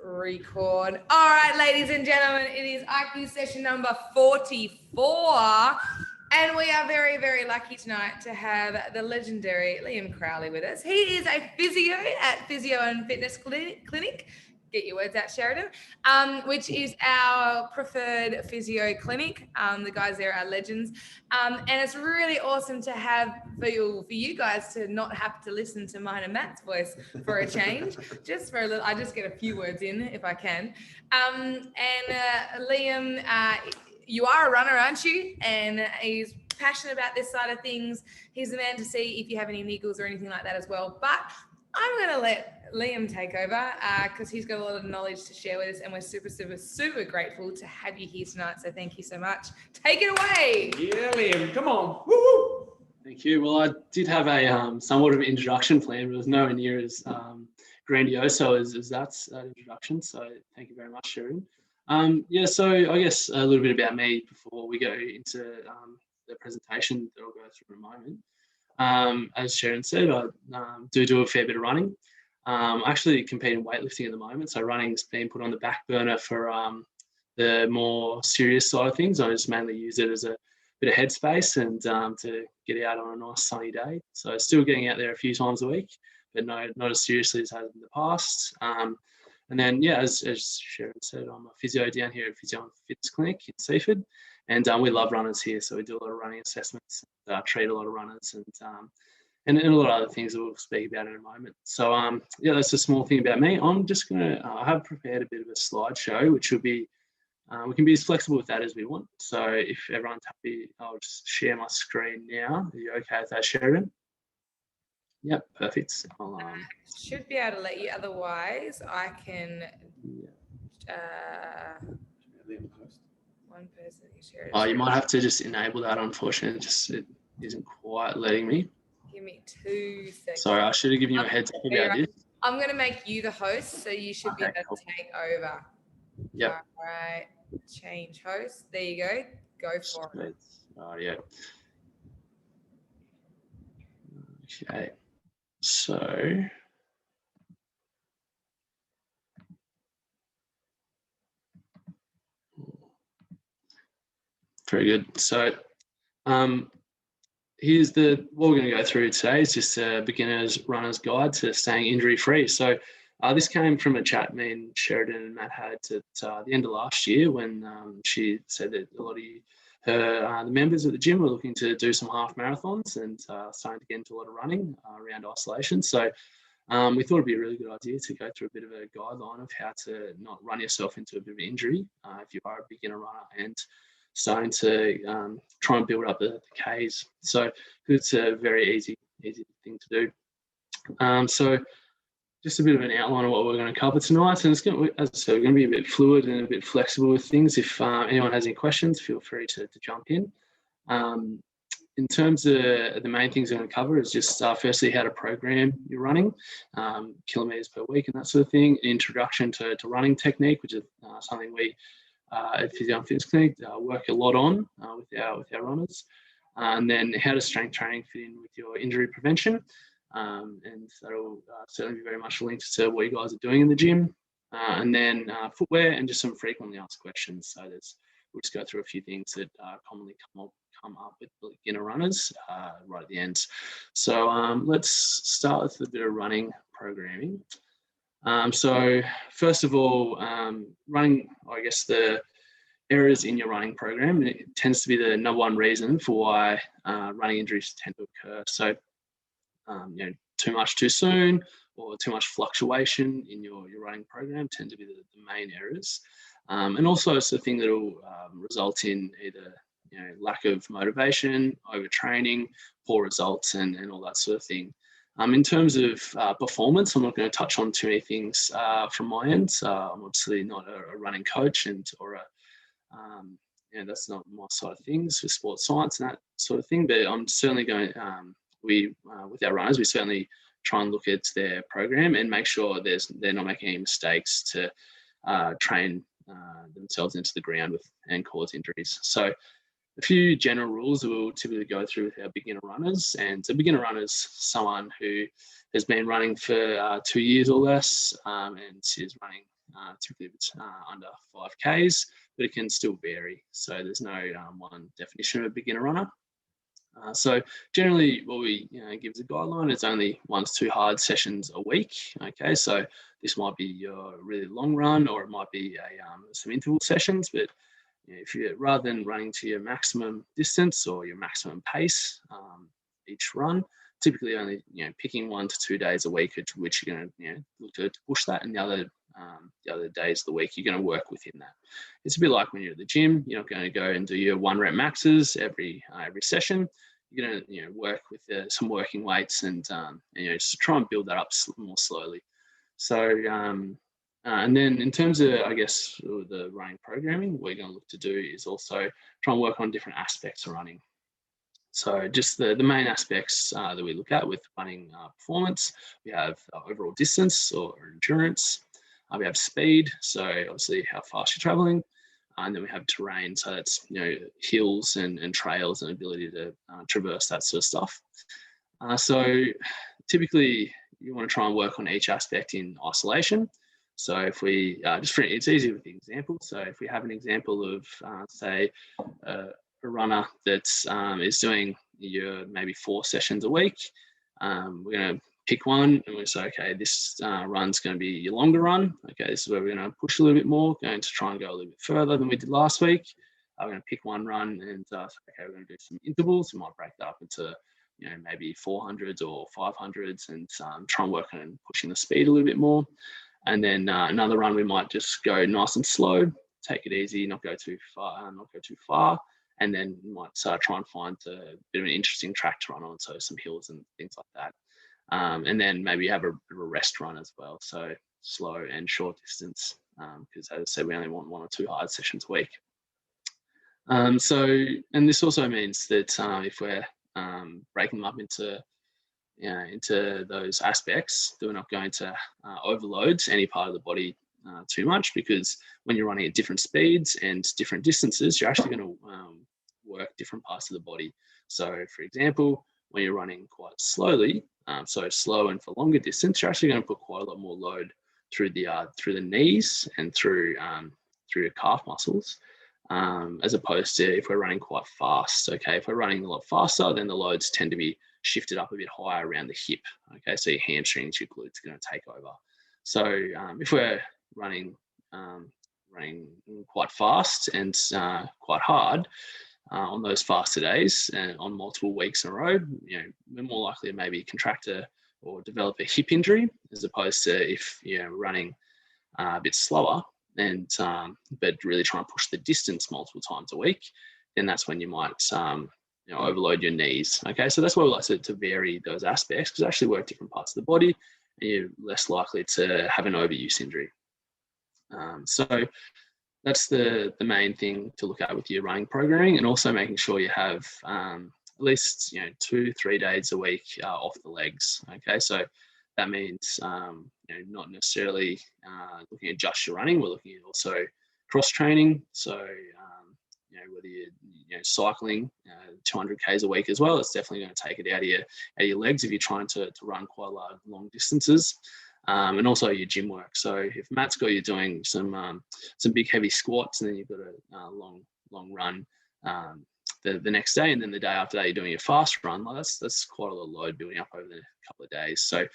Record. All right, ladies and gentlemen, it is IQ session number 44. And we are very, very lucky tonight to have the legendary Liam Crowley with us. He is a physio at Physio and Fitness Clinic. Get your words out, Sheridan, which is our preferred physio clinic. The guys there are legends. And it's really awesome to have for you guys to not have to listen to mine and Matt's voice for a change, just for a little. I just get a few words in if I can. Liam, you are a runner, aren't you? And he's passionate about this side of things. He's the man to see if you have any niggles or anything like that as well. But I'm going to let Liam take over because he's got a lot of knowledge to share with us, and we're super, super, super grateful to have you here tonight. So thank you so much. Take it away. Yeah, Liam, come on. Woo-hoo. Thank you. Well, I did have a somewhat of an introduction plan, but it was nowhere near as grandiose as that introduction. So thank you very much, Sharon. So I guess a little bit about me before we go into the presentation that I'll go through in a moment. As Sharon said, I do a fair bit of running. I actually compete in weightlifting at the moment, so running's been put on the back burner for the more serious side of things. I just mainly use it as a bit of headspace and to get out on a nice sunny day. So still getting out there a few times a week, but not as seriously as I have in the past. And then, as Sharon said, I'm a physio down here at Physio and Fitness Clinic in Seaford. And we love runners here, so we do a lot of running assessments, treat a lot of runners, and a lot of other things that we'll speak about in a moment. So, that's a small thing about me. I'm just going to, I have prepared a bit of a slideshow, which will be, we can be as flexible with that as we want. So if everyone's happy, I'll just share my screen now. Are you okay with that, Sheridan? Yep, perfect. Should be able to let you, otherwise I can... One person can share it. Oh, you might have to just enable that, unfortunately. It isn't quite letting me. Give me 2 seconds. Sorry, I should have given you a heads up about this. I'm going to make you the host, so you should be able to take over. Yep. All right. Change host. There you go. Go for it. Oh, yeah. Okay. So... Very good. So here's what we're going to go through today is just a beginner's runner's guide to staying injury free. So this came from a chat me and Sheridan and Matt had at the end of last year when she said that a lot of the members of the gym were looking to do some half marathons and starting to get into a lot of running around isolation. So we thought it'd be a really good idea to go through a bit of a guideline of how to not run yourself into a bit of injury if you are a beginner runner and starting to try and build up the Ks. So it's a very easy thing to do. So just a bit of an outline of what we're going to cover tonight. And it's going to, as I said, we're going to be a bit fluid and a bit flexible with things. If anyone has any questions, feel free to jump in. In terms of the main things we're going to cover is just firstly how to program your running, kilometres per week and that sort of thing, introduction to running technique, which is something we at Physio and Fitness Clinic work a lot on with our runners, and then how does strength training fit in with your injury prevention, and that'll certainly be very much linked to what you guys are doing in the gym, and then footwear and just some frequently asked questions. So we'll just go through a few things that commonly come up with beginner runners right at the end. So let's start with a bit of running programming. So first of all, running, I guess the errors in your running program, it tends to be the number one reason for why running injuries tend to occur. So, too much too soon or too much fluctuation in your running program tend to be the main errors. And also it's the thing that will result in either lack of motivation, overtraining, poor results, and all that sort of thing. In terms of performance, I'm not going to touch on too many things from my end. I'm obviously not a running coach that's not my side of things with sports science and that sort of thing. But I'm certainly going. With our runners, we certainly try and look at their program and make sure they're not making any mistakes to train themselves into the ground and cause injuries. So a few general rules that we'll typically go through with our beginner runners. And a beginner runner is someone who has been running for 2 years or less and is running typically it's under 5Ks, but it can still vary. So there's no one definition of a beginner runner. So generally what we give as a guideline is only 1 to 2 hard sessions a week. Okay, so this might be your really long run, or it might be some interval sessions, but if you, rather than running to your maximum distance or your maximum pace each run, typically only picking 1 to 2 days a week at which you're going to look to push that, and the other days of the week you're going to work within that. It's a bit like when you're at the gym. You're not going to go and do your 1 rep maxes every session. You're going to work with some working weights and just try and build that up more slowly. So and then in terms of, I guess, the running programming, what you're going to look to do is also try and work on different aspects of running. So just the main aspects that we look at with running performance, we have overall distance or endurance, we have speed, so obviously how fast you're traveling, and then we have terrain, so that's hills and trails and ability to traverse that sort of stuff. So typically you want to try and work on each aspect in isolation. So if we it's easy with the example. So if we have an example of say a runner that is doing your maybe 4 sessions a week, we're going to pick one and we say, okay, this run's going to be your longer run. Okay, this is where we're going to push a little bit more, going to try and go a little bit further than we did last week. We're going to pick one run and okay, we're going to do some intervals. We might break that up into maybe 400s or 500s and try and work on pushing the speed a little bit more. And then another run, we might just go nice and slow, take it easy, not go too far, and then you might try and find a bit of an interesting track to run on, so some hills and things like that. And then maybe have a rest run as well, so slow and short distance, because as I said, we only want 1 or 2 hard sessions a week. And this also means that if we're breaking them up into those aspects, that we're not going to overload any part of the body too much, because when you're running at different speeds and different distances, you're actually going to work different parts of the body. So for example, when you're running quite slowly, so slow and for longer distance, you're actually going to put quite a lot more load through the knees and through your calf muscles, as opposed to if we're running quite fast. Okay, if we're running a lot faster, then the loads tend to be shifted up a bit higher around the hip. Okay, so your hamstrings, your glutes are going to take over. So if we're running quite fast and quite hard on those faster days and on multiple weeks in a row, we're more likely to maybe contract or develop a hip injury, as opposed to if you're running a bit slower and but really try and push the distance multiple times a week, then that's when you might overload your knees. Okay, so that's why we like to vary those aspects, because they actually work different parts of the body and you're less likely to have an overuse injury. So that's the main thing to look at with your running programming, and also making sure you have at least 2-3 days a week off the legs. Okay, so that means not necessarily looking at just your running. We're looking at also cross training. So whether you're cycling 200 k's a week as well, it's definitely going to take it out of your legs if you're trying to run quite long distances. And also your gym work. So if Matt's got you doing some big heavy squats, and then you've got a long run the next day, and then the day after that you're doing your fast run, well, that's quite a lot of load building up over the couple of days. So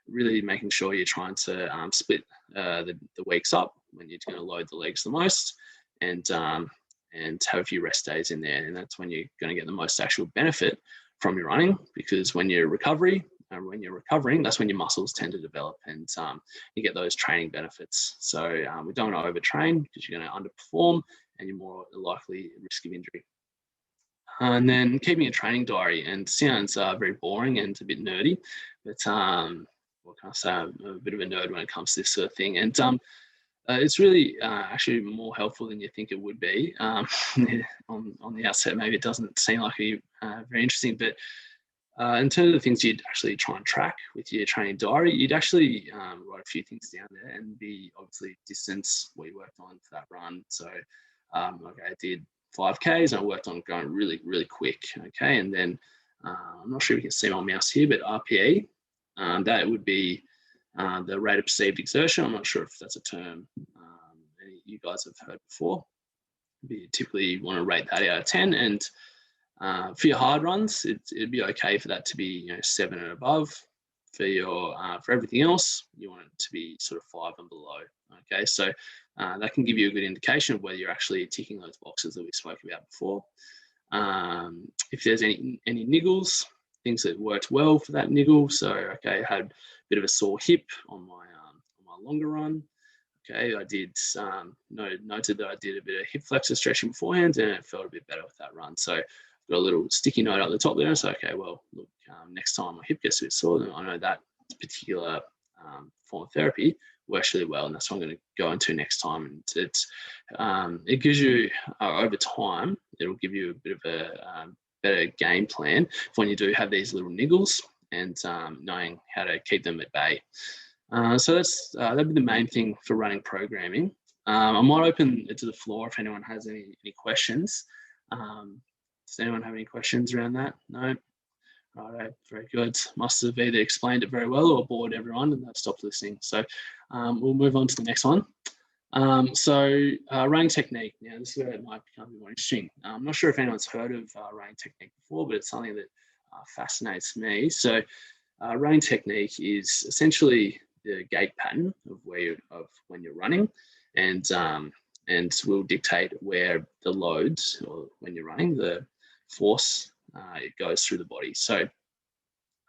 really making sure you're trying to split the weeks up when you're going to load the legs the most, and have a few rest days in there, and that's when you're going to get the most actual benefit from your running, because when you're recovering, that's when your muscles tend to develop, and you get those training benefits. So we don't want to overtrain, because you're going to underperform and you're more likely at risk of injury. And then keeping a training diary, and sounds very boring and a bit nerdy, but what can I say? I'm a bit of a nerd when it comes to this sort of thing, and it's really actually more helpful than you think it would be. On the outset, maybe it doesn't seem like very interesting, but in terms of the things you'd actually try and track with your training diary, you'd actually write a few things down there, and be obviously distance we worked on for that run. So I did 5Ks and I worked on going really, really quick. Okay, and then I'm not sure if you can see my mouse here, but RPE, that would be the rate of perceived exertion. I'm not sure if that's a term any you guys have heard before. You typically want to rate that out of 10, and for your hard runs, it'd be okay for that to be 7 and above. For everything else, you want it to be sort of 5 and below. Okay, so that can give you a good indication of whether you're actually ticking those boxes that we spoke about before. If there's any niggles, things that worked well for that niggle. So okay, I had a bit of a sore hip on my longer run. Okay, I did noted that I did a bit of hip flexor stretching beforehand, and it felt a bit better with that run. So I've got a little sticky note at the top there. So okay, well, look, next time my hip gets a bit sore, then I know that particular form of therapy works really well, and that's what I'm going to go into next time. And it gives you over time, it'll give you a bit of a better game plan for when you do have these little niggles, and knowing how to keep them at bay. So that'd be the main thing for running programming. I might open it to the floor if anyone has any questions. Does anyone have any questions around that? No? Right, very good. Must have either explained it very well or bored everyone and they've stopped listening. So we'll move on to the next one. Running technique. Now, this is where it might become a bit more interesting. I'm not sure if anyone's heard of running technique before, but it's something that fascinates me. So running technique is essentially the gait pattern of when you're running, and will dictate where the loads, or when you're running, the force it goes through the body. So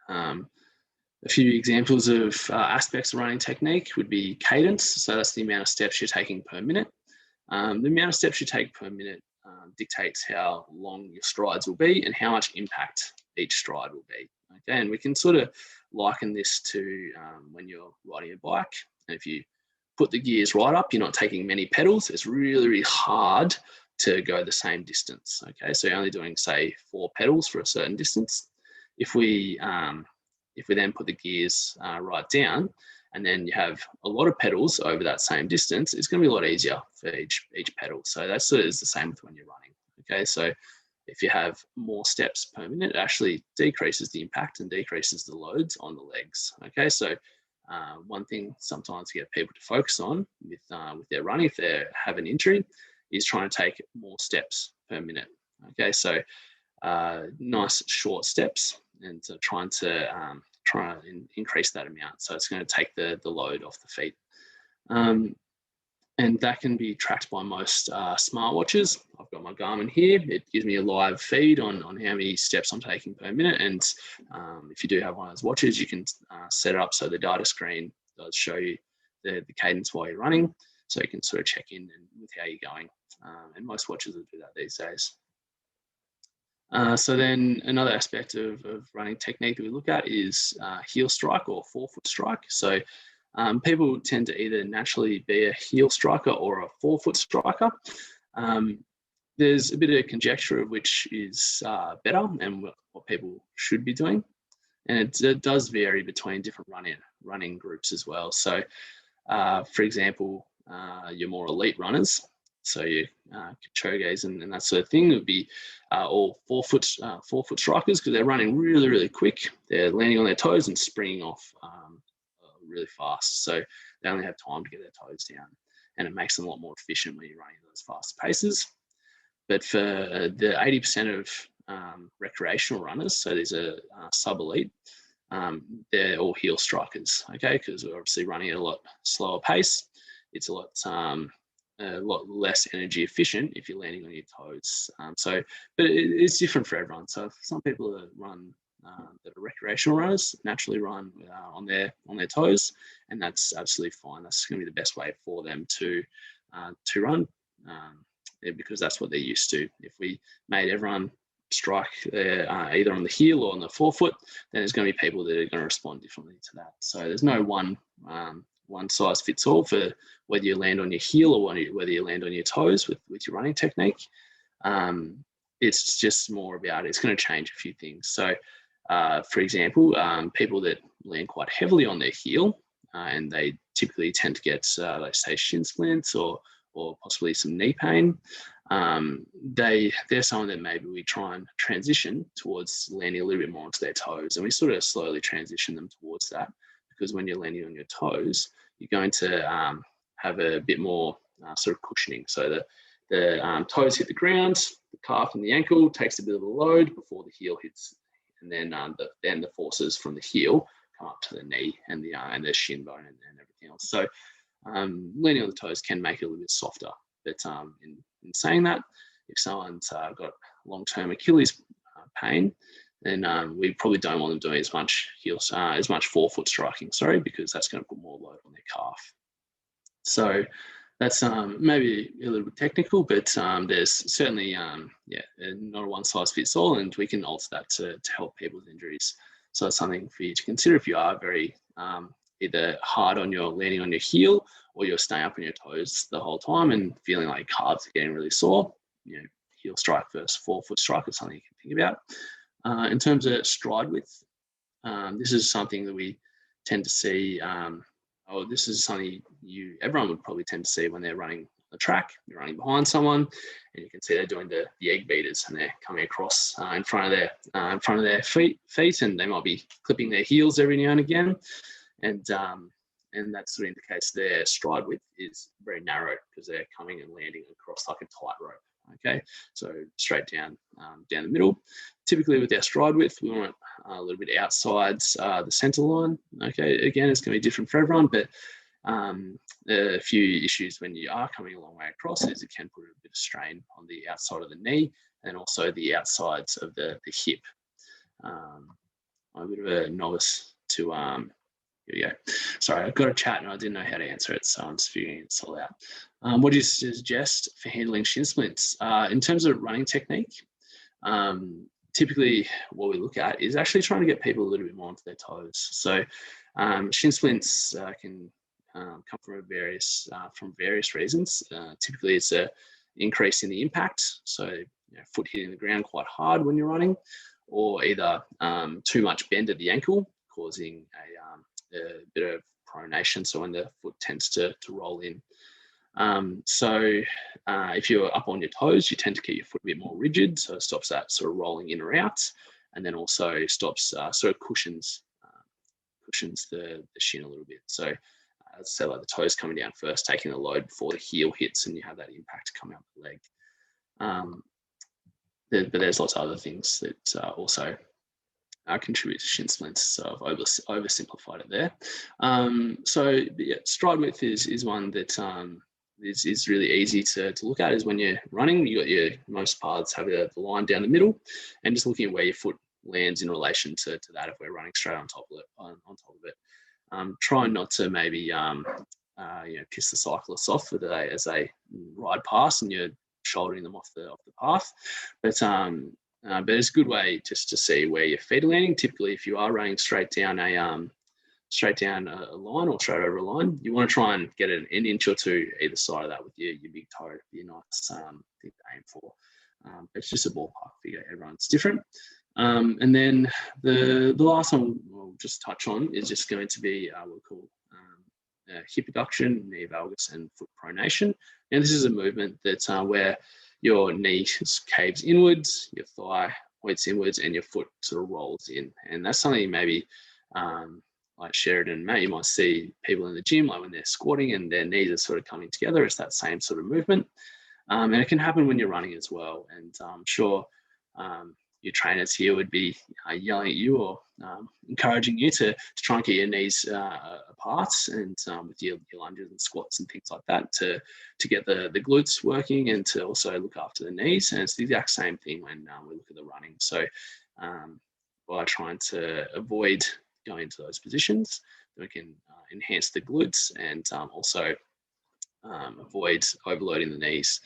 a few examples of aspects of running technique would be cadence. So that's the amount of steps you're taking per minute. The amount of steps you take per minute dictates how long your strides will be and how much impact each stride will be. Okay, and we can sort of liken this to when you're riding a bike. And if you put the gears right up, you're not taking many pedals. It's really, really hard to go the same distance. Okay, so you're only doing, say, 4 pedals for a certain distance. If we then put the gears right down, and then you have a lot of pedals over that same distance, it's going to be a lot easier for each pedal. So that sort of is the same with when you're running. Okay, so if you have more steps per minute, it actually decreases the impact and decreases the loads on the legs. Okay, so one thing sometimes to get people to focus on with their running, if they have an injury, is trying to take more steps per minute. Okay, so nice short steps, and trying to increase that amount. So it's going to take the load off the feet. And that can be tracked by most smartwatches. I've got my Garmin here. It gives me a live feed on how many steps I'm taking per minute. And if you do have one of those watches, you can set it up so the data screen does show you the cadence while you're running. So you can sort of check in with how you're going. And most watches will do that these days. So then another aspect of running technique that we look at is heel strike or forefoot strike. So people tend to either naturally be a heel striker or a forefoot striker. There's a bit of conjecture of which is better and what people should be doing. And it does vary between different running groups as well. So for example, your more elite runners, so your Kipchoge's and that sort of thing, would be all forefoot strikers, because they're running really, really quick. They're landing on their toes and springing off really fast. So they only have time to get their toes down, and it makes them a lot more efficient when you're running at those fast paces. But for the 80% of recreational runners, so these are sub-elite, they're all heel strikers, okay? Because we're obviously running at a lot slower pace. It's a lot less energy efficient if you're landing on your toes. But it's different for everyone. So some people that run that are recreational runners naturally run on their toes, and that's absolutely fine. That's going to be the best way for them to run, because that's what they're used to. If we made everyone strike either on the heel or on the forefoot, then there's going to be people that are going to respond differently to that. So there's no one size fits all for whether you land on your heel or whether you land on your toes with your running technique. It's just more about, it's going to change a few things. So for example, people that land quite heavily on their heel, and they typically tend to get, let's say, shin splints or possibly some knee pain, they're someone that maybe we try and transition towards landing a little bit more onto their toes, and we sort of slowly transition them towards that, because when you're landing on your toes, you're going to have a bit more sort of cushioning. So the toes hit the ground, the calf and the ankle takes a bit of a load before the heel hits, and then the forces from the heel come up to the knee and the shin bone and everything else. So landing on the toes can make it a little bit softer. But in saying that, if someone's got long-term Achilles pain, then we probably don't want them doing as much forefoot striking, because that's going to put more load on their calf. So that's maybe a little bit technical, but there's certainly not a one size fits all, and we can alter that to help people with injuries. So that's something for you to consider if you are very either hard on your landing on your heel, or you're staying up on your toes the whole time and feeling like your calves are getting really sore. Heel strike versus forefoot strike is something you can think about. In terms of stride width, this is something that we tend to see. This is something everyone would probably tend to see when they're running a track. You're running behind someone, and you can see they're doing the egg beaters, and they're coming across in front of their feet, and they might be clipping their heels every now and again, and that sort of indicates their stride width is very narrow because they're coming and landing across like a tightrope. Okay, so straight down the middle. Typically with our stride width, we want a little bit outside the center line. Okay, again, it's going to be different for everyone, but a few issues when you are coming a long way across is it can put a bit of strain on the outside of the knee and also the outsides of the hip. I'm a bit of a novice to here we go. Sorry, I've got a chat and I didn't know how to answer it, so I'm just figuring it all out. What do you suggest for handling shin splints? In terms of running technique, typically what we look at is actually trying to get people a little bit more onto their toes. So shin splints can come from various reasons. Typically, it's an increase in the impact, so foot hitting the ground quite hard when you're running, or either too much bend at the ankle, causing a bit of pronation, so when the foot tends to roll in. If you're up on your toes, you tend to keep your foot a bit more rigid, so it stops that sort of rolling in or out, and then also stops sort of cushions the shin a little bit. So I'd say like the toes coming down first, taking the load before the heel hits, and you have that impact come out the leg. But there's lots of other things that also contribute to shin splints, so I've oversimplified it there. Stride width is one that is really easy to look at. Is when you're running, you got most paths have the line down the middle, and just looking at where your foot lands in relation to that. If we're running straight on top of it, trying not to maybe piss the cyclists off as they ride past and you're shouldering them off the path, but it's a good way just to see where your feet are landing. Typically, if you are running straight down a line or straight over a line, you want to try and get an inch or two either side of that with your big toe. Be a nice thing to aim for. It's just a ballpark figure. Everyone's different. And then the last one we'll just touch on is just going to be what we call hip abduction, knee valgus, and foot pronation. Now, this is a movement that where your knee caves inwards, your thigh points inwards, and your foot sort of rolls in. And that's something maybe like Sheridan and Matt, you might see people in the gym, like when they're squatting and their knees are sort of coming together. It's that same sort of movement. And it can happen when you're running as well. And I'm sure your trainers here would be yelling at you or encouraging you to try and get your knees apart, and with your lunges and squats and things like that to get the glutes working and to also look after the knees. And it's the exact same thing when we look at the running. So by trying to avoid going into those positions, we can enhance the glutes and also avoid overloading the knees.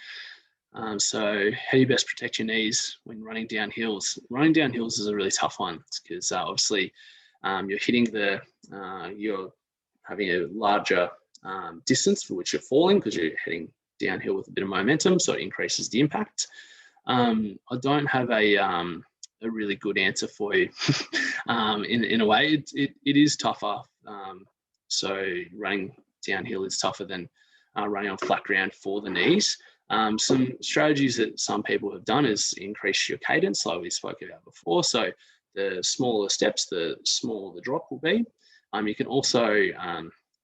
So how do you best protect your knees when running down hills? Running down hills is a really tough one because obviously you're hitting you're having a larger distance for which you're falling because you're heading downhill with a bit of momentum, so it increases the impact. I don't have a really good answer for you. In a way, it is tougher. So running downhill is tougher than running on flat ground for the knees. Some strategies that some people have done is increase your cadence, like we spoke about before. So the smaller steps, the smaller the drop will be. You can also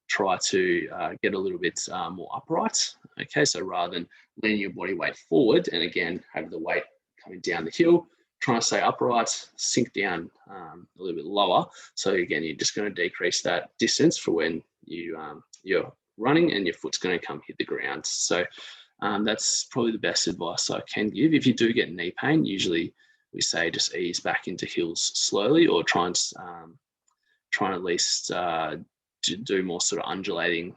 try to get a little bit more upright. Okay, so rather than leaning your body weight forward and again have the weight coming down the hill, try to stay upright, sink down a little bit lower. So again, you're just going to decrease that distance for when you're running and your foot's going to come hit the ground. So that's probably the best advice I can give. If you do get knee pain, usually we say just ease back into hills slowly, or try and at least do more sort of undulating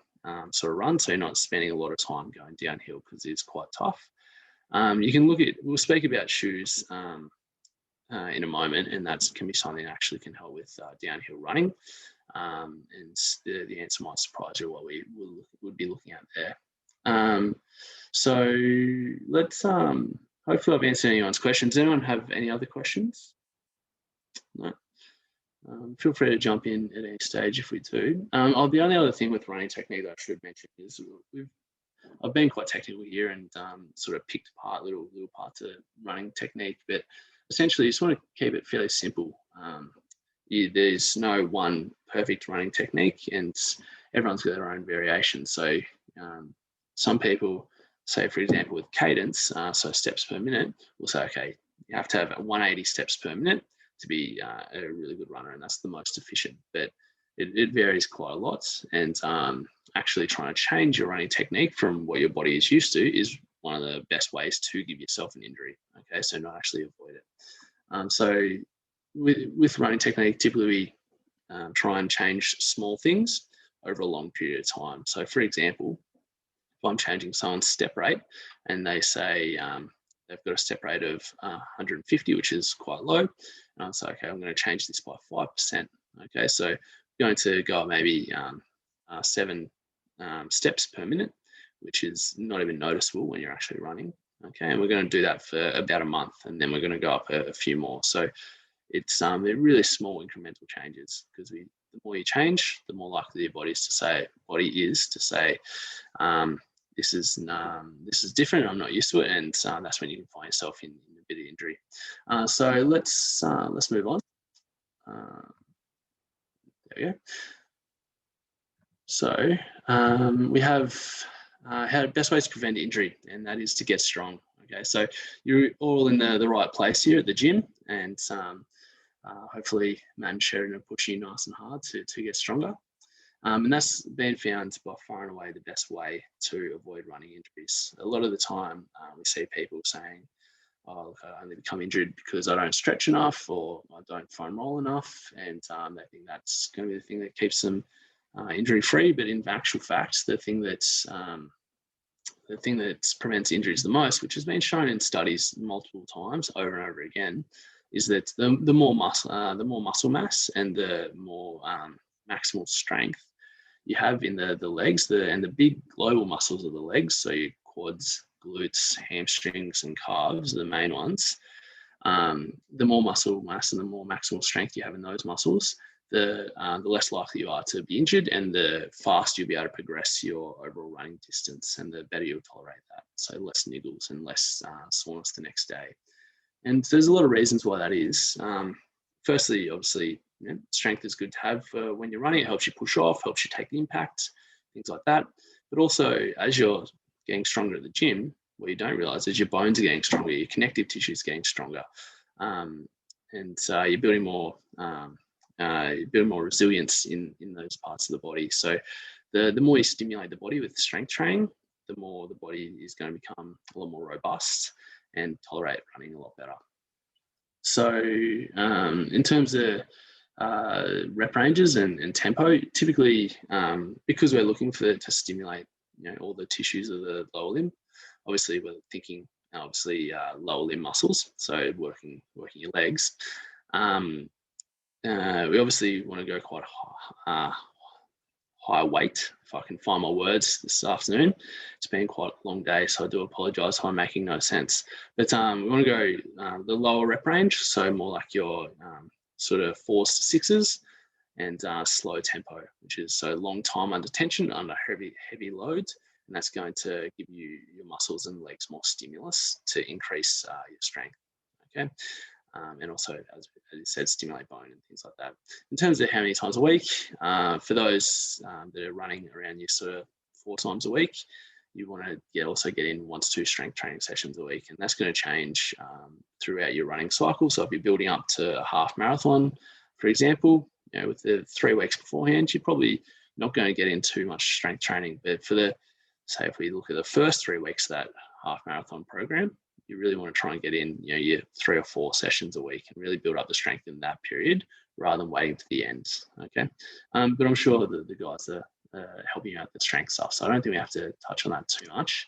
sort of run, so you're not spending a lot of time going downhill, because it's quite tough. You can we'll speak about shoes in a moment, and that can be something that actually can help with downhill running. And the answer might surprise you what we would be looking at there. So let's hopefully I've answered anyone's questions. Does anyone have any other questions? No. Feel free to jump in at any stage if we do. The only other thing with running technique that I should mention is I've been quite technical here and sort of picked apart little parts of running technique, but essentially you just want to keep it fairly simple. There's no one perfect running technique, and everyone's got their own variation. So some people say, for example, with cadence, so steps per minute, will say, okay, you have to have 180 steps per minute to be a really good runner, and that's the most efficient. But it varies quite a lot, and actually trying to change your running technique from what your body is used to is one of the best ways to give yourself an injury. Okay, so not actually avoid it. So with running technique, typically we try and change small things over a long period of time. So for example, if I'm changing someone's step rate and they say they've got a step rate of 150, which is quite low, and I'll say, okay, I'm going to change this by 5%. Okay, so I'm going to go up maybe 7 steps per minute, which is not even noticeable when you're actually running. Okay, and we're going to do that for about a month, and then we're going to go up a few more. So it's they're really small incremental changes, because the more you change, the more likely your body is to say this is different. I'm not used to it, and that's when you can find yourself in a bit of injury. So let's move on. There we go. So we have how best ways to prevent injury, and that is to get strong. Okay, so you're all in the right place here at the gym, and hopefully Matt and Sheridan are pushing you nice and hard to get stronger. And that's been found by far and away the best way to avoid running injuries. A lot of the time we see people saying, oh, look, I only become injured because I don't stretch enough, or I don't foam roll enough, and they think that's going to be the thing that keeps them injury free. But in actual fact, the thing that prevents injuries the most, which has been shown in studies multiple times over and over again, is that the more muscle mass and the more maximal strength you have in the legs, and the big global muscles of the legs, so your quads, glutes, hamstrings, and calves, the main ones. The more muscle mass and the more maximal strength you have in those muscles, the less likely you are to be injured, and the faster you'll be able to progress your overall running distance, and the better you'll tolerate that. So less niggles and less soreness the next day. And there's a lot of reasons why that is. Firstly, obviously, strength is good to have when you're running. It helps you push off, helps you take the impact, things like that. But also, as you're getting stronger at the gym, what you don't realize is your bones are getting stronger, your connective tissue is getting stronger, and you're building more resilience in those parts of the body. So the more you stimulate the body with strength training, the more the body is going to become a lot more robust and tolerate running a lot better. So in terms of rep ranges and tempo, typically because we're looking to stimulate all the tissues of the lower limb, obviously we're thinking lower limb muscles, so working your legs. We obviously want to go quite high weight, if I can find my words this afternoon. It's been quite a long day, so I do apologise if I'm making no sense. But we want to go the lower rep range, so more like your sort of 4s to 6s, and slow tempo, which is so long time under tension, under heavy loads, and that's going to give you your muscles and legs more stimulus to increase your strength. Okay. and also, as you said, stimulate bone and things like that. In terms of how many times a week, for those that are running around your sort of 4 times a week, you want to also get in 1 to 2 strength training sessions a week, and that's going to change throughout your running cycle. So if you're building up to a half marathon, for example, with the 3 weeks beforehand, you're probably not going to get in too much strength training. But for say if we look at the first 3 weeks of that half marathon program, you really want to try and get in, your 3 or 4 sessions a week and really build up the strength in that period rather than waiting to the end. Okay, but I'm sure that the guys are helping you out with the strength stuff, so I don't think we have to touch on that too much.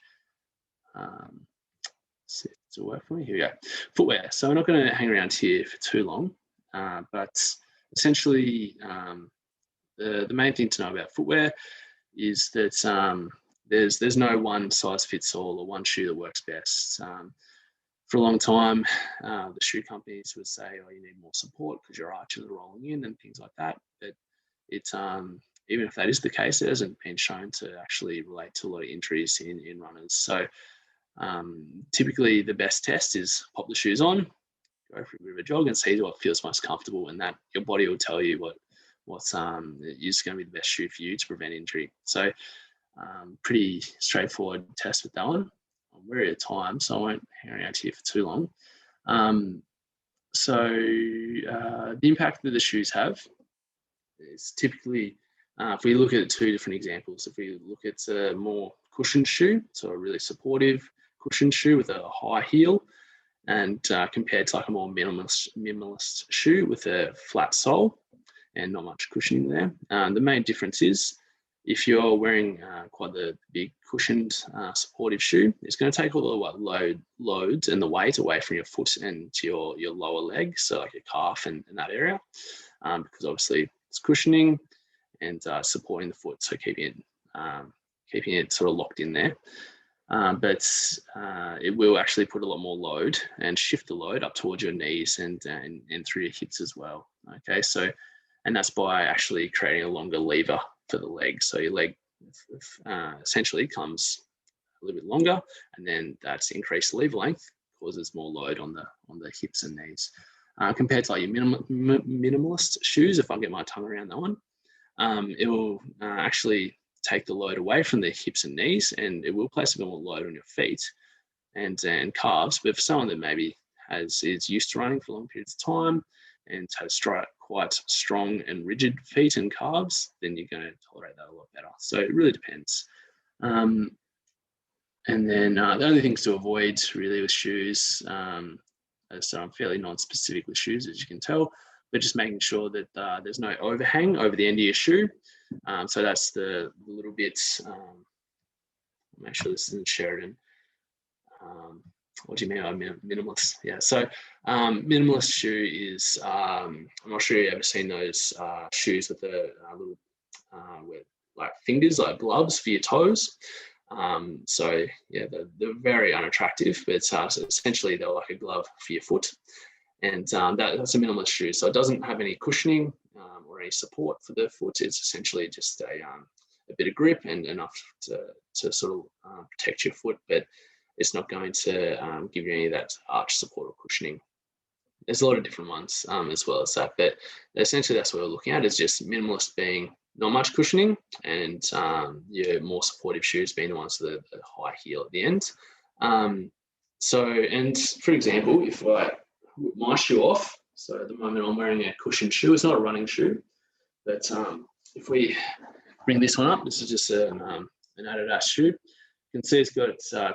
See if it's work for me. Here we go. Footwear. So we're not going to hang around here for too long, but essentially, the main thing to know about footwear is that there's no one size fits all or one shoe that works best. For a long time, the shoe companies would say, "Oh, you need more support because your arches are rolling in and things like that." But it's even if that is the case, it hasn't been shown to actually relate to a lot of injuries in runners. So typically, the best test is pop the shoes on, go for a bit of a jog, and see what feels most comfortable, and that your body will tell you what's is going to be the best shoe for you to prevent injury. So pretty straightforward test with that one. We're at time, so I won't hang around here for too long. So the impact that the shoes have is typically, if we look at 2 different examples, if we look at a more cushioned shoe, so a really supportive cushioned shoe with a high heel, and compared to like a more minimalist shoe with a flat sole and not much cushioning there. The main difference is if you're wearing quite the big cushioned supportive shoe, it's going to take all the loads and the weight away from your foot and to your lower leg, so like your calf and that area, because obviously it's cushioning and supporting the foot, so keeping it sort of locked in there. But it will actually put a lot more load and shift the load up towards your knees and through your hips as well. Okay, so and that's by actually creating a longer lever for the leg. So your leg essentially comes a little bit longer, and then that's increased lever length causes more load on the hips and knees. Compared to like your minimalist shoes, if I get my tongue around that one, it will actually take the load away from the hips and knees, and it will place a bit more load on your feet and calves. But for someone that maybe is used to running for long periods of time and has quite strong and rigid feet and calves, then you're going to tolerate that a lot better. So it really depends. And then the only things to avoid really with shoes, so I'm fairly non-specific with shoes, as you can tell, but just making sure that there's no overhang over the end of your shoe. So that's the little bits. Make sure this isn't Sheridan. What do you mean by minimalist? Yeah, so minimalist shoe is, I'm not sure you've ever seen those shoes with the little with like fingers, like gloves for your toes. So yeah, they're very unattractive, but so essentially they're like a glove for your foot. And that's a minimalist shoe. So it doesn't have any cushioning or any support for the foot. It's essentially just a bit of grip and enough to sort of protect your foot, but it's not going to give you any of that arch support or cushioning. There's a lot of different ones as well as that, but essentially that's what we're looking at, is just minimalist being not much cushioning, and your more supportive shoes being the ones with a high heel at the end. So, and for example, if I whip my shoe off, so at the moment I'm wearing a cushioned shoe, it's not a running shoe, but if we bring this one up, this is just an Adidas shoe. You can see it's got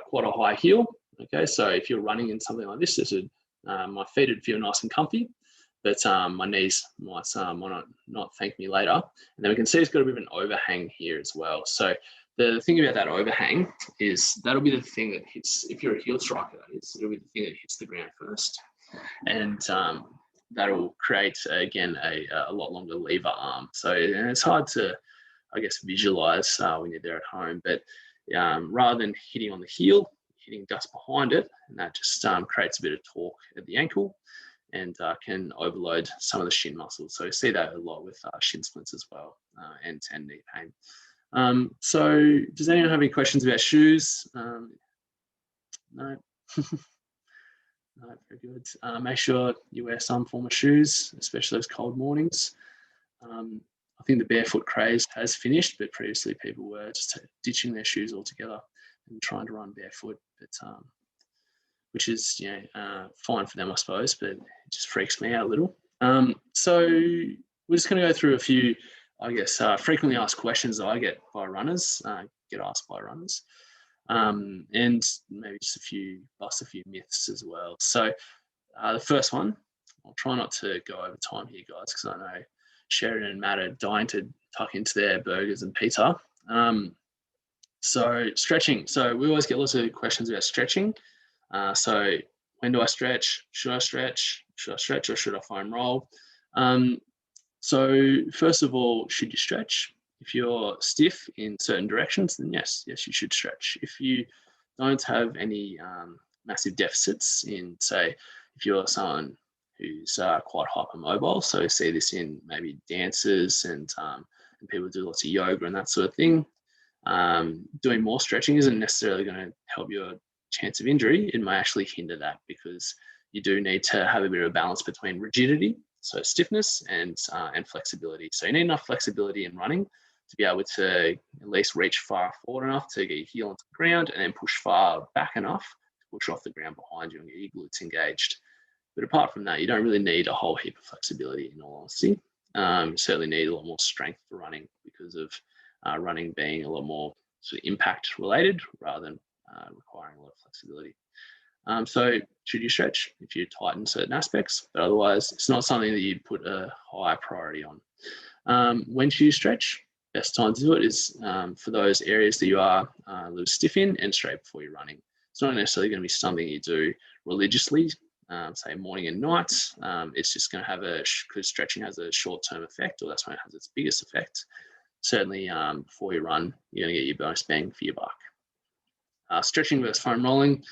quite a high heel. Okay, so if you're running in something like this would, my feet would feel nice and comfy, but my knees might not thank me later. And then we can see it's got a bit of an overhang here as well. So the thing about that overhang is that'll be the thing that hits, if you're a heel striker, it'll be the thing that hits the ground first. And that'll create, again, a lot longer lever arm. So it's hard to, I guess, visualize when you're there at home, but rather than hitting on the heel, hitting just behind it, and that just creates a bit of torque at the ankle and can overload some of the shin muscles. So you see that a lot with shin splints as well, and knee pain. So does anyone have any questions about shoes? No? No, very good. Make sure you wear some form of shoes, especially those cold mornings. I think the barefoot craze has finished, but previously people were just ditching their shoes altogether and trying to run barefoot, but which is fine for them, I suppose, but it just freaks me out a little. So we're just going to go through a few, I guess, frequently asked questions that I get by runners, get asked by runners, and maybe just bust a few myths as well. So the first one, I'll try not to go over time here, guys, because I know Sheridan and Matt are dying to tuck into their burgers and pizza. So stretching. So we always get lots of questions about stretching. So when do I stretch? Should I stretch? Should I stretch or should I foam roll? So first of all, should you stretch? If you're stiff in certain directions, then yes, you should stretch. If you don't have any massive deficits in, say, if you're someone who's quite hypermobile, so we see this in maybe dancers and people do lots of yoga and that sort of thing, doing more stretching isn't necessarily going to help your chance of injury. It may actually hinder that because you do need to have a bit of a balance between rigidity, so stiffness, and flexibility. So you need enough flexibility in running to be able to at least reach far forward enough to get your heel onto the ground and then push far back enough to push off the ground behind you and get your glutes engaged. But apart from that, you don't really need a whole heap of flexibility, in all honesty. You certainly need a lot more strength for running because of running being a lot more sort of impact related rather than requiring a lot of flexibility. So should you stretch if you tighten certain aspects, but otherwise it's not something that you'd put a high priority on. When should you stretch? Best time to do it is for those areas that you are a little stiff in and straight before you're running. It's not necessarily going to be something you do religiously, say morning and night. It's just going to have because stretching has a short-term effect, or that's when it has its biggest effect. Certainly before you run, you're going to get your bonus bang for your buck. Stretching versus foam rolling.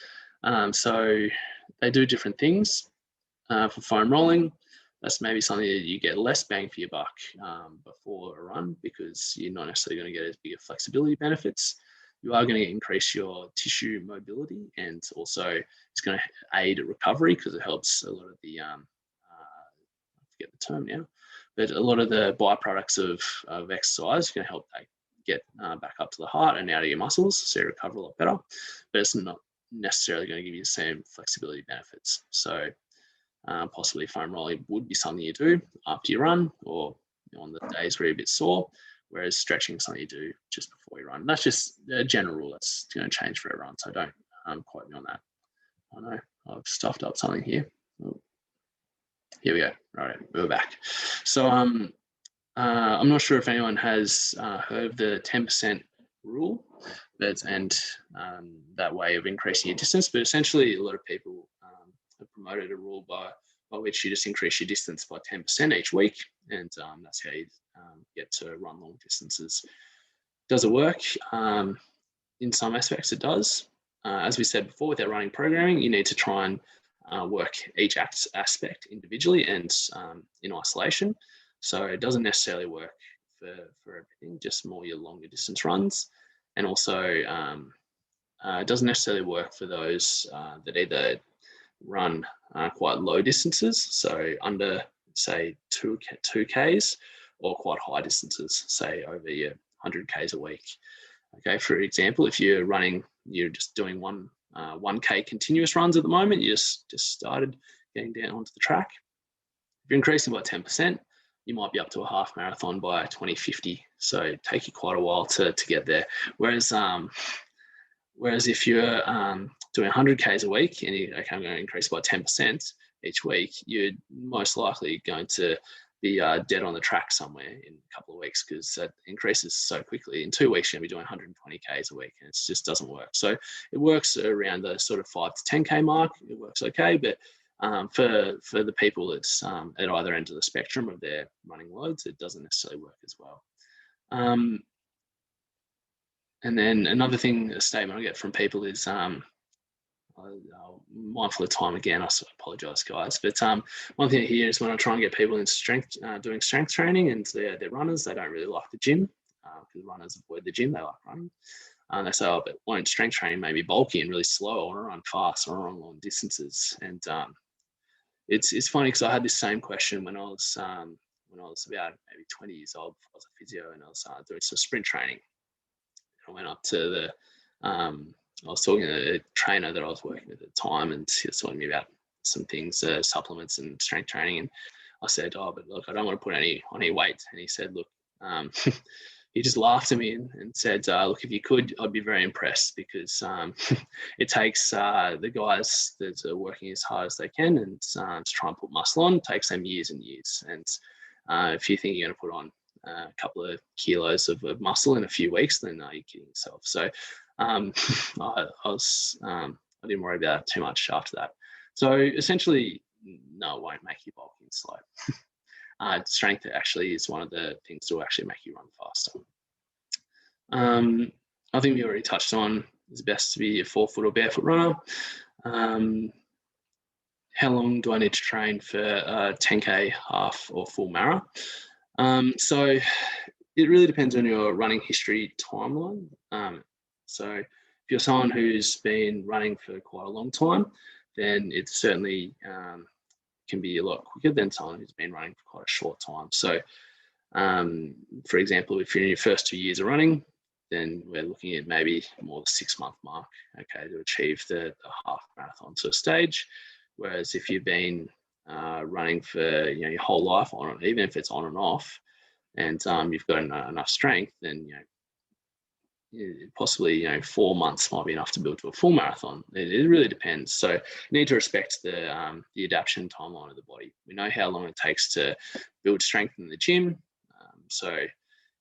So they do different things. For foam rolling, that's maybe something that you get less bang for your buck before a run because you're not necessarily going to get as big of flexibility benefits. You are going to increase your tissue mobility, and also it's going to aid recovery because it helps a lot of the, I forget the term now, but a lot of the byproducts of exercise are going to help get back up to the heart and out of your muscles, so you recover a lot better, but it's not necessarily going to give you the same flexibility benefits. So possibly foam rolling would be something you do after you run or on the days where you're a bit sore, whereas stretching is something you do just before you run. And that's just a general rule that's going to change for everyone, so don't quote me on that. I know I've stuffed up something here. Oh. Here we go. All right, we're back. So I'm not sure if anyone has heard of the 10% rule, and that way of increasing your distance, but essentially a lot of people have promoted a rule by which you just increase your distance by 10% each week, and that's how you get to run long distances. Does it work? In some aspects it does. As we said before, with our running programming, you need to try and work each aspect individually and in isolation. So it doesn't necessarily work for everything, just more your longer distance runs. And also it doesn't necessarily work for those that either run quite low distances, so under, say, 2Ks, or quite high distances, say over your 100Ks a week. Okay, for example, if you're just doing 1K continuous runs at the moment, you just started getting down onto the track. If you're increasing by 10%, you might be up to a half marathon by 2050. So it take you quite a while to get there. Whereas if you're doing 100Ks a week and I'm going to increase by 10% each week, you're most likely going to be dead on the track somewhere in a couple of weeks because that increases so quickly. In 2 weeks, you're going to be doing 120Ks a week, and it just doesn't work. So it works around the sort of 5 to 10K mark. It works okay, but for the people that's at either end of the spectrum of their running loads, it doesn't necessarily work as well. And then another thing, a statement I get from people is, I'm mindful of time again, I apologise guys, but one thing I hear is when I try and get people into doing strength training and they're runners, they don't really like the gym because runners avoid the gym, they like running. They say, oh, but won't strength training maybe bulky and really slow? I want to run fast. I want to run long distances. And it's funny because I had this same question when I was about maybe 20 years old. I was a physio and I was doing some sprint training. I went up to the I was talking to a trainer that I was working with at the time, and he was talking to me about some things, supplements and strength training. And I said, oh, but look, I don't want to put any weight. And he said, look, he just laughed at me and said, look, if you could, I'd be very impressed, because it takes the guys that are working as hard as they can and to try and put muscle on, takes them years and years. And if you think you're going to put on a couple of kilos of muscle in a few weeks, then you're kidding yourself. So I didn't worry about it too much after that. So essentially, no, it won't make you bulky and slow. Strength actually is one of the things to actually make you run faster. I think we already touched on it's best to be a 4-foot or barefoot runner. How long do I need to train for 10K, half or full marathon? So it really depends on your running history timeline. So if you're someone who's been running for quite a long time, then it certainly can be a lot quicker than someone who's been running for quite a short time. So for example, if you're in your first 2 years of running, then we're looking at maybe more the 6-month mark, okay, to achieve the half marathon sort of stage. Whereas if you've been running for your whole life, even if it's on and off, and you've got enough strength, then possibly 4 months might be enough to build to a full marathon. It really depends. So you need to respect the adaptation timeline of the body. We know how long it takes to build strength in the gym. So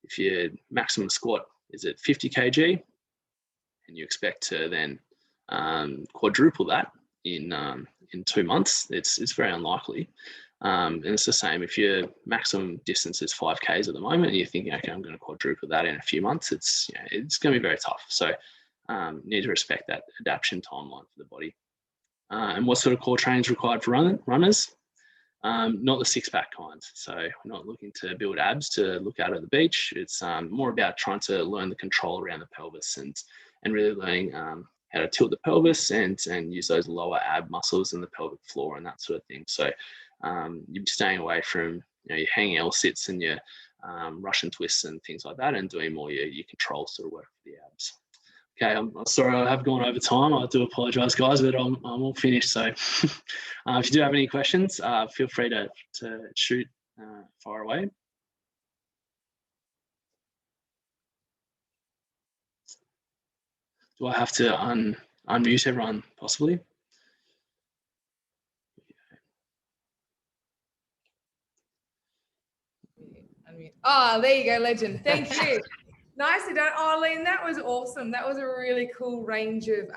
if your maximum squat is at 50 kg and you expect to then quadruple that in 2 months, it's very unlikely. And it's the same if your maximum distance is 5Ks at the moment and you're thinking, okay, I'm going to quadruple that in a few months. It's going to be very tough. So you need to respect that adaptation timeline for the body. And what sort of core training is required for runners? Not the 6-pack kind. So we're not looking to build abs to look out at the beach. It's more about trying to learn the control around the pelvis and really learning how to tilt the pelvis and use those lower ab muscles in the pelvic floor and that sort of thing. So you'd be staying away from your hanging L sits and your Russian twists and things like that, and doing more your control sort of work for the abs. Okay, I'm sorry I have gone over time. I do apologise, guys, but I'm all finished. So if you do have any questions, feel free to shoot far away. Do I have to unmute everyone, possibly? Oh, there you go, legend. Thank you. Nicely done. Oh, Liam, that was awesome. That was a really cool range of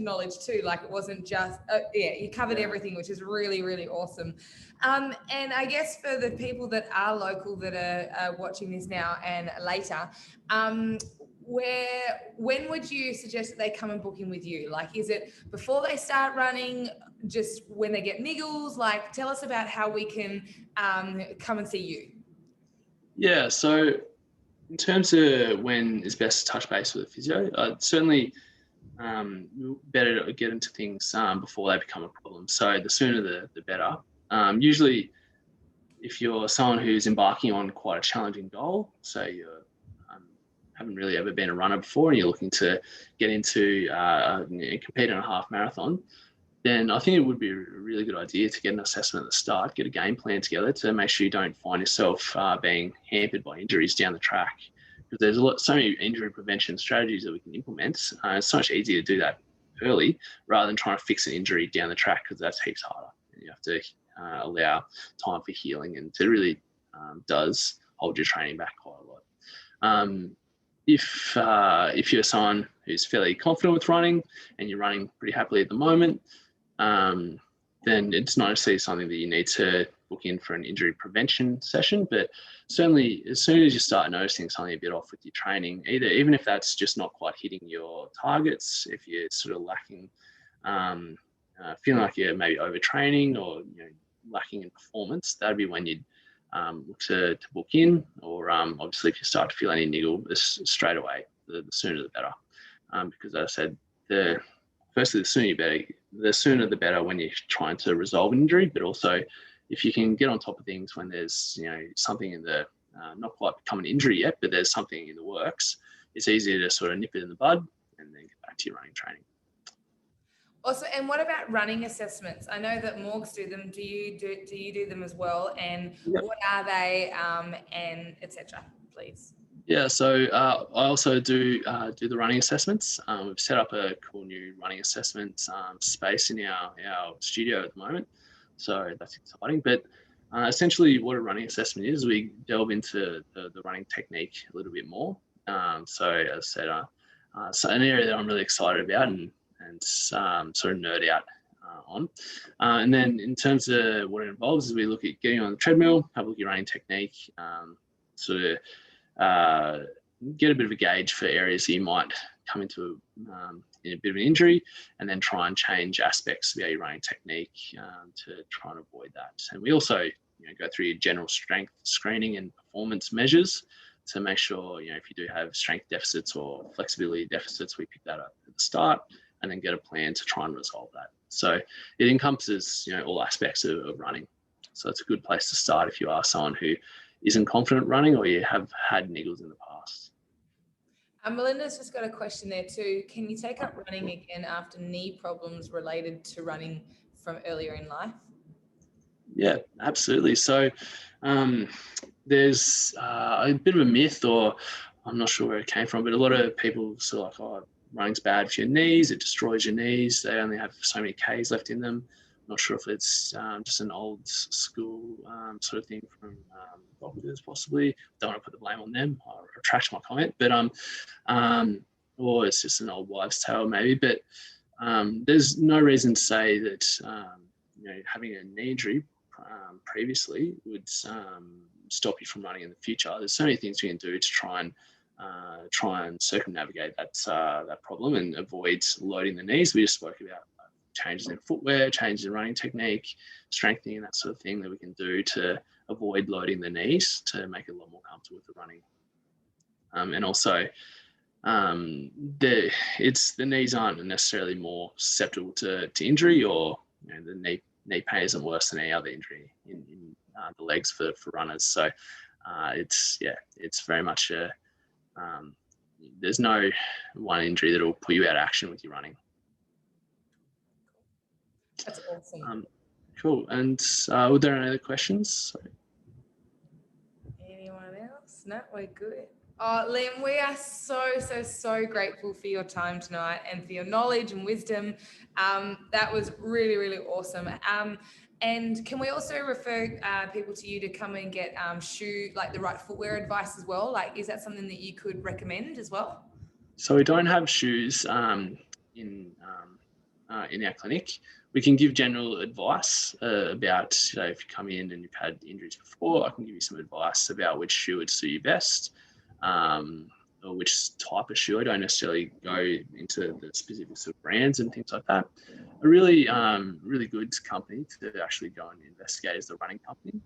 knowledge too. Like it wasn't just, you covered everything, which is really, really awesome. And I guess for the people that are local that are watching this now and later, when would you suggest that they come and book in with you? Like, is it before they start running, just when they get niggles? Like, tell us about how we can come and see you. Yeah, so in terms of when is best to touch base with a physio, certainly better to get into things before they become a problem. So the sooner the better. Usually if you're someone who's embarking on quite a challenging goal, so you haven't really ever been a runner before and you're looking to get into compete in a half marathon, then I think it would be a really good idea to get an assessment at the start, get a game plan together to make sure you don't find yourself being hampered by injuries down the track. Because there's so many injury prevention strategies that we can implement. It's so much easier to do that early rather than trying to fix an injury down the track, because that's heaps harder. You have to allow time for healing, and it really does hold your training back quite a lot. If you're someone who's fairly confident with running and you're running pretty happily at the moment, then it's not necessarily something that you need to book in for an injury prevention session. But certainly as soon as you start noticing something a bit off with your training, even if that's just not quite hitting your targets, if you're sort of lacking, feeling like you're maybe overtraining or lacking in performance, that'd be when you'd look to book in. Or obviously if you start to feel any niggle straight away, the sooner the better. Because as I said, firstly, the sooner the better when you're trying to resolve an injury, but also if you can get on top of things when there's something in the not quite become an injury yet, but there's something in the works, it's easier to sort of nip it in the bud and then get back to your running training. Also, and what about running assessments? I know that Morgs do them. Do you do them as well? And Yep. what are they? And etc. Please. Yeah, so I also do the running assessments. We've set up a cool new running assessment space in our studio at the moment, so that's exciting. But essentially, what a running assessment is, we delve into the running technique a little bit more. So as I said, so an area that I'm really excited about and sort of nerd out on. And then in terms of what it involves, is we look at getting on the treadmill, have a look at your running technique, sort of get a bit of a gauge for areas that you might come into in a bit of an injury, and then try and change aspects of your running technique to try and avoid that. And we also go through your general strength screening and performance measures to make sure if you do have strength deficits or flexibility deficits, we pick that up at the start and then get a plan to try and resolve that. So it encompasses all aspects of running. So it's a good place to start if you are someone who isn't confident running or you have had niggles in the past. Melinda's just got a question there too. Can you take up running again after knee problems related to running from earlier in life? Yeah, absolutely. So there's a bit of a myth, or I'm not sure where it came from, but a lot of people sort of like, running's bad for your knees, it destroys your knees, they only have so many Ks left in them. Not sure if it's just an old school sort of thing from doctors, possibly. Don't want to put the blame on them. I'll retract my comment, but or it's just an old wives' tale maybe. But there's no reason to say that having a knee injury previously would stop you from running in the future. There's so many things you can do to try and circumnavigate that problem and avoid loading the knees. We just spoke about changes in footwear, changes in running technique, strengthening, and that sort of thing that we can do to avoid loading the knees to make it a lot more comfortable with the running. And also, the knees aren't necessarily more susceptible to injury, or the knee pain isn't worse than any other injury in the legs for runners. So it's very much there's no one injury that will put you out of action with your running. That's awesome. Cool. And were there any other questions? Anyone else? No, we're good. Oh, Liam, we are so grateful for your time tonight and for your knowledge and wisdom. That was really, really awesome. And can we also refer people to you to come and get the right footwear advice as well? Like, is that something that you could recommend as well? So we don't have shoes in our clinic. We can give general advice about, if you come in and you've had injuries before, I can give you some advice about which shoe would suit you best, or which type of shoe. I don't necessarily go into the specifics of brands and things like that. A really, really good company to actually go and investigate is the Running Company.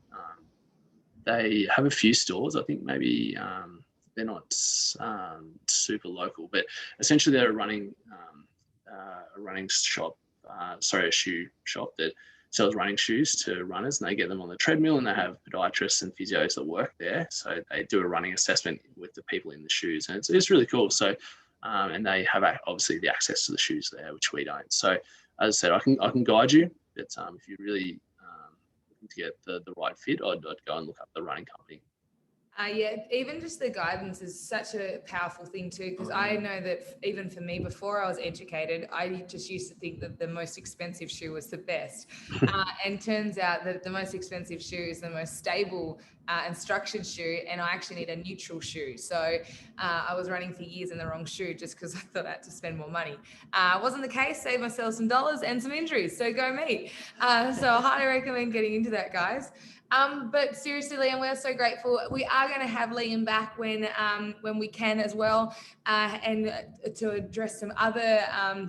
They have a few stores. I think maybe they're not super local, but essentially they're a shoe shop that sells running shoes to runners, and they get them on the treadmill, and they have podiatrists and physios that work there. So they do a running assessment with the people in the shoes, and it's really cool. So, and they have obviously the access to the shoes there, which we don't. So as I said, I can guide you, but if you really looking to get the right fit, I'd go and look up the Running Company. Yeah, even just the guidance is such a powerful thing too, because I know that even for me, before I was educated, I just used to think that the most expensive shoe was the best. And turns out that the most expensive shoe is the most stable and structured shoe, and I actually need a neutral shoe. So I was running for years in the wrong shoe just because I thought I had to spend more money. Wasn't the case, saved myself some dollars and some injuries, so go me. So I highly recommend getting into that, guys. But seriously, Liam, we're so grateful. We are going to have Liam back when we can as well, and to address some other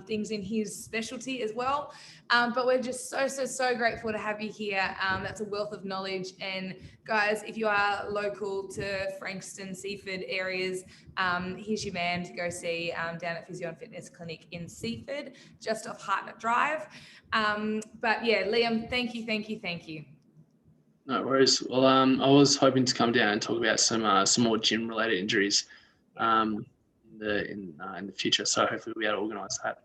things in his specialty as well. But we're just so grateful to have you here. That's a wealth of knowledge. And guys, if you are local to Frankston, Seaford areas, here's your man to go see down at Physio and Fitness Clinic in Seaford, just off Hartnett Drive. But yeah, Liam, thank you. No worries. Well, I was hoping to come down and talk about some more gym-related injuries in the future. So hopefully we'll be able to organise that.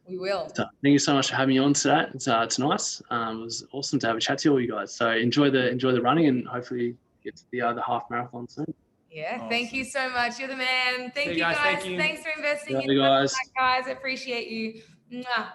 We will. So thank you so much for having me on today. It's nice. It was awesome to have a chat to all you guys. So enjoy the running and hopefully get to the half marathon soon. Yeah, Awesome. Thank you so much. You're the man. Thank you guys. Thank you. Thanks for investing Yeah, in guys. us, guys. I appreciate you. Mwah.